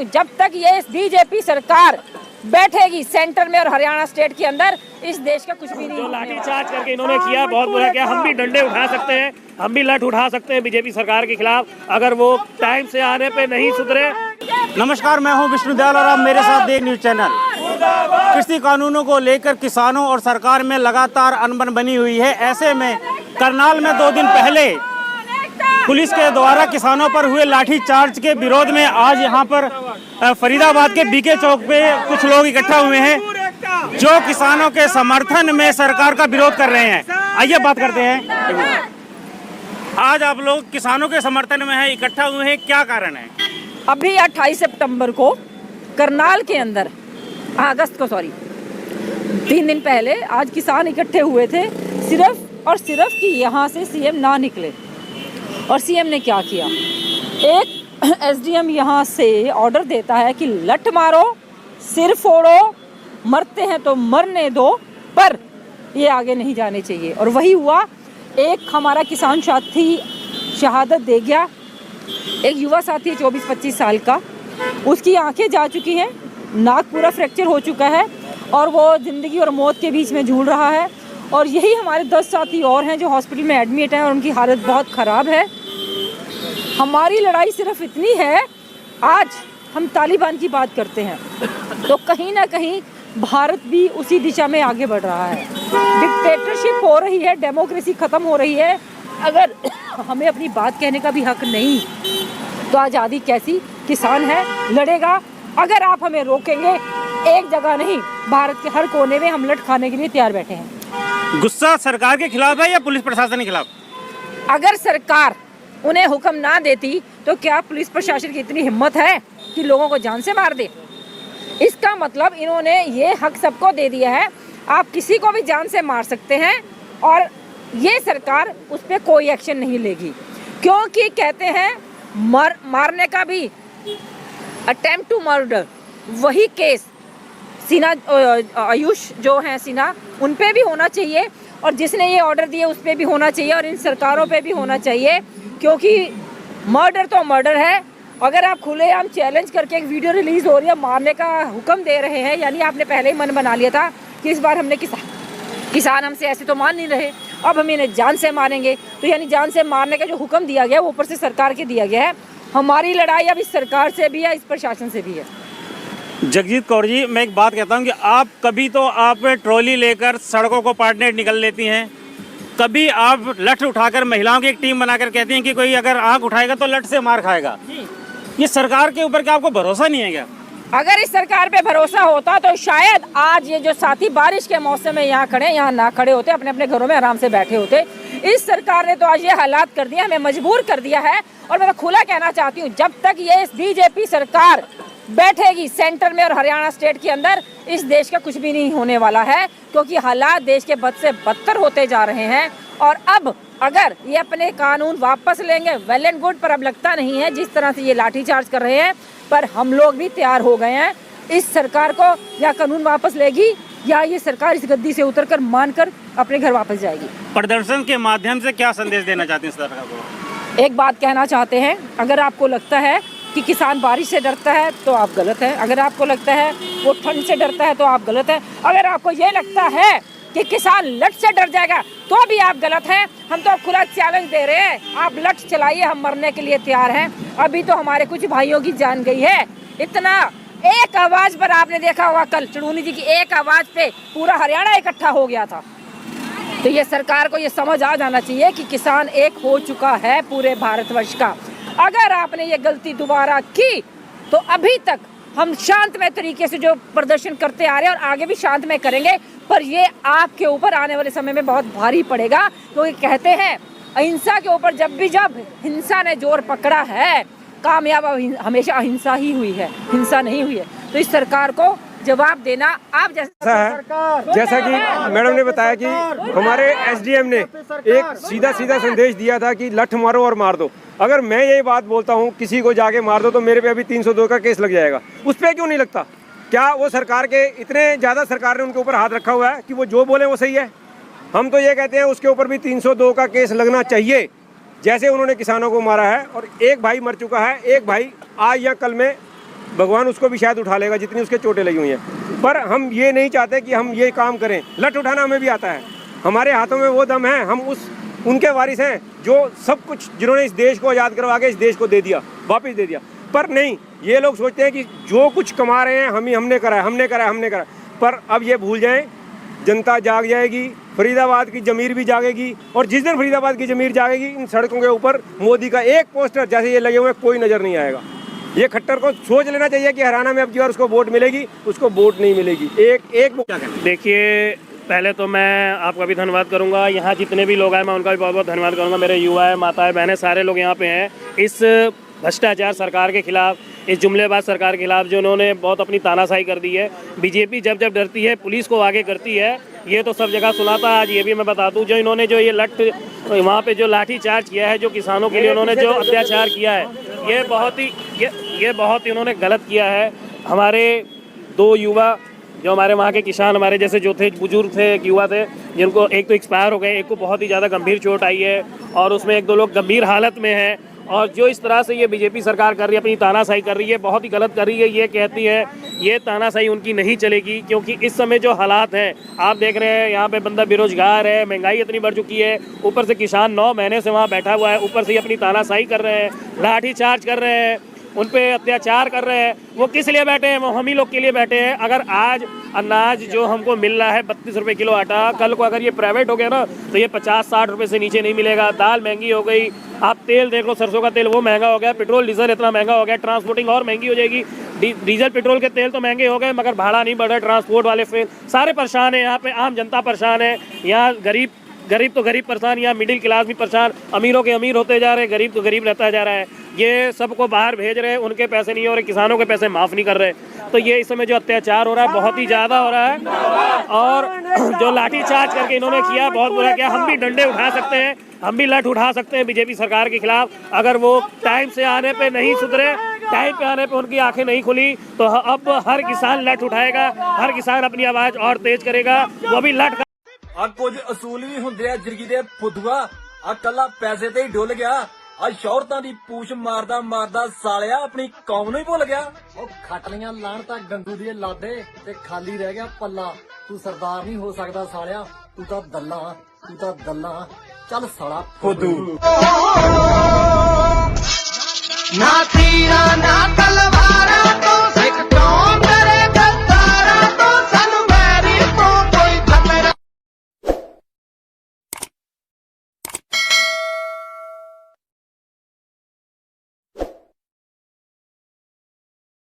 जब तक ये बीजेपी सरकार बैठेगी सेंटर में और हरियाणा स्टेट के अंदर, इस देश का कुछ भी नहीं। जो लाठीचार्ज करके इन्होंने किया बहुत बुरा किया। हम भी डंडे उठा सकते हैं, हम भी लठ उठा सकते हैं बीजेपी सरकार के खिलाफ, अगर वो टाइम से आने पे नहीं सुधरे। नमस्कार, मैं हूं विष्णुदयाल और आप मेरे साथ देख न्यूज चैनल। कृषि कानूनों को लेकर किसानों और सरकार में लगातार अनबन बनी हुई है। ऐसे में करनाल में 2 दिन पहले पुलिस के द्वारा किसानों पर हुए लाठीचार्ज के विरोध में आज यहां पर फरीदाबाद के बीके चौक पे कुछ लोग इकट्ठा हुए हैं जो किसानों के समर्थन में सरकार का विरोध कर रहे हैं। आइए बात करते हैं। आज आप लोग किसानों के समर्थन में है, इकट्ठा हुए हैं, क्या कारण है? अभी 28 सितंबर को करनाल के अंदर, अगस्त को 3 दिन पहले आज किसान इकट्ठे हुए थे, सिर्फ और सिर्फ कि यहाँ से सीएम ना निकले। और सीएम ने क्या किया, एक एसडीएम यहाँ से ऑर्डर देता है कि लठ मारो, सिर फोड़ो, मरते हैं तो मरने दो, पर ये आगे नहीं जाने चाहिए। और वही हुआ, एक हमारा किसान साथी शहादत दे गया, एक युवा साथी है 24-25 साल का, उसकी आंखें जा चुकी हैं, नाक पूरा फ्रैक्चर हो चुका है और वो ज़िंदगी और मौत के बीच में झूल रहा है। और यही हमारे 10 साथी और हैं जो हॉस्पिटल में एडमिट हैं और उनकी हालत बहुत ख़राब है। हमारी लड़ाई सिर्फ इतनी है, आज हम तालिबान की बात करते हैं तो कहीं ना कहीं भारत भी उसी दिशा में आगे बढ़ रहा है। डिक्टेटरशिप हो रही है, डेमोक्रेसी ख़त्म हो रही है। अगर हमें अपनी बात कहने का भी हक नहीं तो आज़ादी कैसी? किसान है, लड़ेगा। अगर आप हमें रोकेंगे, एक जगह नहीं, भारत के हर कोने में हम लट खाने के लिए तैयार बैठे हैं। गुस्सा सरकार के खिलाफ है या पुलिस प्रशासन के खिलाफ? अगर सरकार उन्हें हुक्म ना देती तो क्या पुलिस प्रशासन की इतनी हिम्मत है कि लोगों को जान से मार दे? इसका मतलब इन्होंने ये हक सबको दे दिया है, आप किसी को भी जान से मार सकते हैं और ये सरकार उस पर कोई एक्शन नहीं लेगी, क्योंकि कहते हैं मारने का भी अटेम्प्ट टू मर्डर, वही केस सिन्हा, आयुष जो है सिन्हा, उन पे भी होना चाहिए और जिसने ये ऑर्डर दिए उस पे भी होना चाहिए और इन सरकारों पे भी होना चाहिए, क्योंकि मर्डर तो मर्डर है। अगर आप खुलेआम चैलेंज करके एक वीडियो रिलीज हो रही है, मारने का हुक्म दे रहे हैं, यानी आपने पहले ही मन बना लिया था कि इस बार हमने किसान हमसे ऐसे तो मान नहीं रहे, अब हम इन्हें जान से मारेंगे। तो यानी जान से मारने का जो हुक्म दिया गया वो ऊपर से सरकार के दिया गया है। हमारी लड़ाई अब इस सरकार से भी है, इस प्रशासन से भी है। जगजीत कौर जी, मैं एक बात कहता हूं कि आप कभी तो आप ट्रॉली लेकर सड़कों को पाटने निकल लेती हैं, कभी आप लठ उठाकर महिलाओं की एक टीम बनाकर कहती हैं कि कोई अगर आंख उठाएगा तो लठ से मार खाएगा। ये सरकार के ऊपर क्या आपको भरोसा नहीं है क्या? अगर इस सरकार पे भरोसा होता तो शायद आज ये जो साथी बारिश के मौसम में यहाँ खड़े, यहाँ ना खड़े होते, अपने अपने घरों में आराम से बैठे होते। इस सरकार ने तो आज ये हालात कर दिया, हमें मजबूर कर दिया है। और मैं खुला कहना चाहती हूँ, जब तक ये बीजेपी सरकार बैठेगी सेंटर में और हरियाणा स्टेट के अंदर, इस देश का कुछ भी नहीं होने वाला है, क्योंकि हालात देश के बद से बदतर होते जा रहे हैं। और अब अगर ये अपने कानून वापस लेंगे, वेल एंड गुड, पर अब लगता नहीं है जिस तरह से ये लाठीचार्ज कर रहे हैं। पर हम लोग भी तैयार हो गए हैं, इस सरकार को या कानून वापस लेगी या ये सरकार इस गद्दी से उतरकर मानकर अपने घर वापस जाएगी। प्रदर्शन के माध्यम से क्या संदेश देना चाहते हैं सरकार को? एक बात कहना चाहते हैं, अगर आपको लगता है कि किसान बारिश से डरता है तो आप गलत हैं। अगर आपको लगता है वो ठंड से डरता है तो आप गलत हैं। अगर आपको ये लगता है कि किसान लठ से डर जाएगा तो भी आप गलत हैं। हम तो खुला चैलेंज दे रहे हैं, आप लठ चलाइए, हम मरने के लिए तैयार हैं। अभी तो हमारे कुछ भाइयों की जान गई है। इतना एक आवाज पर आपने देखा होगा, कल चुड़ूनी जी की एक आवाज पे पूरा हरियाणा इकट्ठा हो गया था। तो ये सरकार को ये समझ आ जाना चाहिए कि किसान एक हो चुका है पूरे भारतवर्ष का। अगर आपने ये गलती दोबारा की तो अभी तक हम शांतमय तरीके से जो प्रदर्शन करते आ रहे हैं और आगे भी शांतमय करेंगे, पर ये आपके ऊपर आने वाले समय में बहुत भारी पड़ेगा, क्योंकि कहते हैं अहिंसा के ऊपर जब हिंसा ने जोर पकड़ा है, कामयाब हमेशा अहिंसा ही हुई है, हिंसा नहीं हुई है। तो इस सरकार को जवाब देना आप जैसा कि मैडम ने बताया कि हमारे एसडीएम ने एक सीधा संदेश दिया था कि लठ मारो और मार दो। अगर मैं यही बात बोलता हूँ किसी को जाके मार दो तो मेरे पे अभी 302 का केस लग जाएगा, उस पर क्यों नहीं लगता? क्या वो सरकार के इतने ज़्यादा सरकार ने उनके ऊपर हाथ रखा हुआ है कि वो जो बोले वो सही है? हम तो ये कहते हैं उसके ऊपर भी 302 का केस लगना चाहिए, जैसे उन्होंने किसानों को मारा है। और एक भाई मर चुका है, एक भाई आज या कल में भगवान उसको भी शायद उठा लेगा जितनी उसके चोटें लगी हुई हैं। पर हम ये नहीं चाहते कि हम ये काम करें। लठ उठाना हमें भी आता है, हमारे हाथों में वो दम है, हम उनके वारिस हैं जो सब कुछ जिन्होंने इस देश को आज़ाद करवा के इस देश को दे दिया, वापस दे दिया। पर नहीं, ये लोग सोचते हैं कि जो कुछ कमा रहे हैं हमने करा है। पर अब ये भूल जाएं, जनता जाग जाएगी, फरीदाबाद की ज़मीर भी जागेगी, और जिस दिन फरीदाबाद की ज़मीर जागेगी इन सड़कों के ऊपर मोदी का एक पोस्टर जैसे ये लगे हुए कोई नज़र नहीं आएगा। ये खट्टर को सोच लेना चाहिए कि हरियाणा में अब की बार उसको वोट मिलेगी, उसको वोट नहीं मिलेगी। एक देखिए, पहले तो मैं आपका भी धन्यवाद करूंगा, यहाँ जितने भी लोग आए मैं उनका भी बहुत बहुत धन्यवाद करूंगा। मेरे युवा है, माताएं, बहनें, सारे लोग यहाँ पे हैं इस भ्रष्टाचार सरकार के खिलाफ, इस जुमलेबाज सरकार के खिलाफ जो उन्होंने बहुत अपनी तानाशाही कर दी है। बीजेपी जब जब डरती है पुलिस को आगे करती है, ये तो सब जगह सुना था। आज ये भी मैं बता दूं, जो इन्होंने जो ये वहाँ पे जो लाठी चार्ज किया है, जो किसानों के लिए उन्होंने जो अत्याचार किया है, ये बहुत ही उन्होंने गलत किया है। हमारे 2 युवा जो हमारे वहाँ के किसान हमारे जैसे जो थे, बुजुर्ग थे, एक युवा थे, जिनको एक तो एक्सपायर हो गए, एक को बहुत ही ज़्यादा गंभीर चोट आई है, और उसमें 1-2 लोग गंभीर हालत में हैं। और जो इस तरह से ये बीजेपी सरकार कर रही है, अपनी तानाशाही कर रही है, बहुत ही गलत कर रही है। ये कहती है ये तानाशाही उनकी नहीं चलेगी, क्योंकि इस समय जो हालात हैं आप देख रहे हैं, यहाँ पे बंदा बेरोजगार है, महंगाई इतनी बढ़ चुकी है, ऊपर से किसान 9 महीने से वहाँ बैठा हुआ है, ऊपर से ये अपनी तानाशाही कर रहे हैं, लाठी चार्ज कर रहे हैं, उन पे अत्याचार कर रहे हैं। वो किस लिए बैठे हैं? वो हम ही लोग के लिए बैठे हैं। अगर आज अनाज जो हमको मिल रहा है 32 रुपये किलो आटा, कल को अगर ये प्राइवेट हो गया ना तो ये 50-60 रुपये से नीचे नहीं मिलेगा। दाल महंगी हो गई, आप तेल देख लो, सरसों का तेल वो महंगा हो गया, पेट्रोल डीजल इतना महंगा हो गया, ट्रांसपोर्टिंग और महंगी हो जाएगी। डीजल पेट्रोल के तेल तो महंगे हो गए, मगर भाड़ा नहीं बढ़ रहा, ट्रांसपोर्ट वाले सारे परेशान हैं। यहाँ पे आम जनता परेशान है, यहाँ गरीब तो गरीब परेशान, यहाँ मिडिल क्लास भी परेशान, अमीरों के अमीर होते जा रहे हैं, गरीब तो गरीब रहता जा रहा है। ये सबको बाहर भेज रहे हैं, उनके पैसे नहीं हो रहे, किसानों के पैसे माफ़ नहीं कर रहे। तो ये इस समय जो अत्याचार हो रहा है बहुत ही ज़्यादा हो रहा है, और जो लाठी चार्ज करके इन्होंने किया बहुत बुरा किया। हम भी डंडे उठा सकते हैं, हम भी लठ उठा सकते हैं बीजेपी सरकार के खिलाफ। अगर वो टाइम से आने पे नहीं सुधरे, टाइम पे आने पे उनकी आंखें नहीं खुली, तो अब हर किसान लठ उठाएगा, हर किसान अपनी आवाज़ और तेज करेगा, वो भी लठ। आ कुछ असूल भी हुंदे आ जिंदगी दे फुदुआ, आ कला पैसे ते ही डुल गया, आ शौहरतां दी पूछ मारदा मारदा सालिया अपनी कौम नूं ही भुल गया। ओ खटलियां लाणता गंगू दी लादे ते खाली रह गया पल्ला। तू सरदार नहीं हो सकदा सालिया, तू तां दल्ला चल साला फुदू। ना तीरा ना तलवारा